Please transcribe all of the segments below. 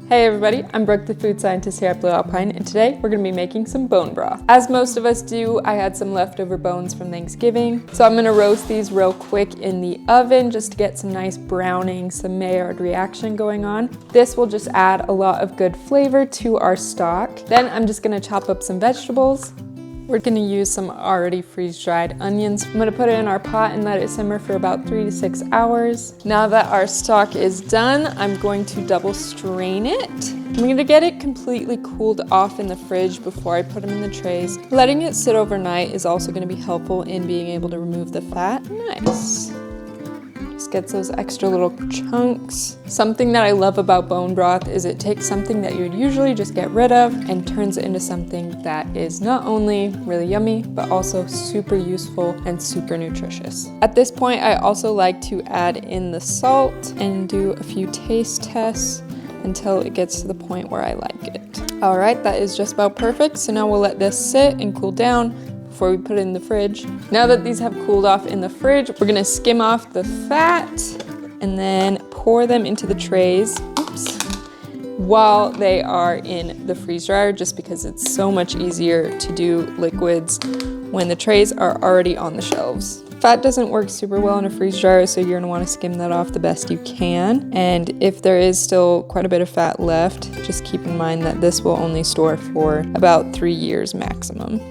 Hey everybody, I'm Brooke, the food scientist here at Blue Alpine, and today we're going to be making some bone broth. As most of us do, I had some leftover bones from Thanksgiving, so I'm going to roast these real quick in the oven just to get some nice browning, some Maillard reaction going on. This will just add a lot of good flavor to our stock. Then I'm just going to chop up some vegetables. We're gonna use some already freeze-dried onions. I'm gonna put it in our pot and let it simmer for about 3 to 6 hours. Now that our stock is done, I'm going to double strain it. I'm gonna get it completely cooled off in the fridge before I put them in the trays. Letting it sit overnight is also gonna be helpful in being able to remove the fat. Nice. Just gets those extra little chunks. Something that I love about bone broth is it takes something that you would usually just get rid of and turns it into something that is not only really yummy, but also super useful and super nutritious. At this point, I also like to add in the salt and do a few taste tests until it gets to the point where I like it. All right, that is just about perfect. So now we'll let this sit and cool down before we put it in the fridge. Now that these have cooled off in the fridge, we're gonna skim off the fat and then pour them into the trays, while they are in the freeze dryer, just because it's so much easier to do liquids when the trays are already on the shelves. Fat doesn't work super well in a freeze dryer, so you're gonna wanna skim that off the best you can. And if there is still quite a bit of fat left, just keep in mind that this will only store for about 3 years maximum.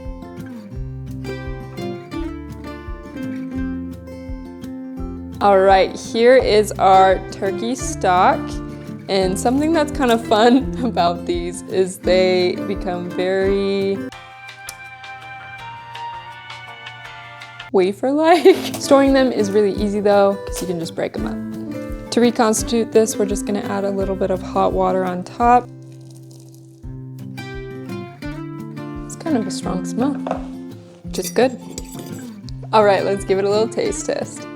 All right, here is our turkey stock. And something that's kind of fun about these is they become very wafer-like. Storing them is really easy though, because you can just break them up. To reconstitute this, we're just gonna add a little bit of hot water on top. It's kind of a strong smell, which is good. All right, let's give it a little taste test.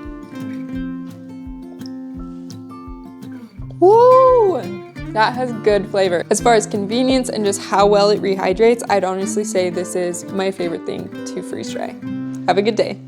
Woo! That has good flavor. As far as convenience and just how well it rehydrates, I'd honestly say this is my favorite thing to freeze dry. Have a good day.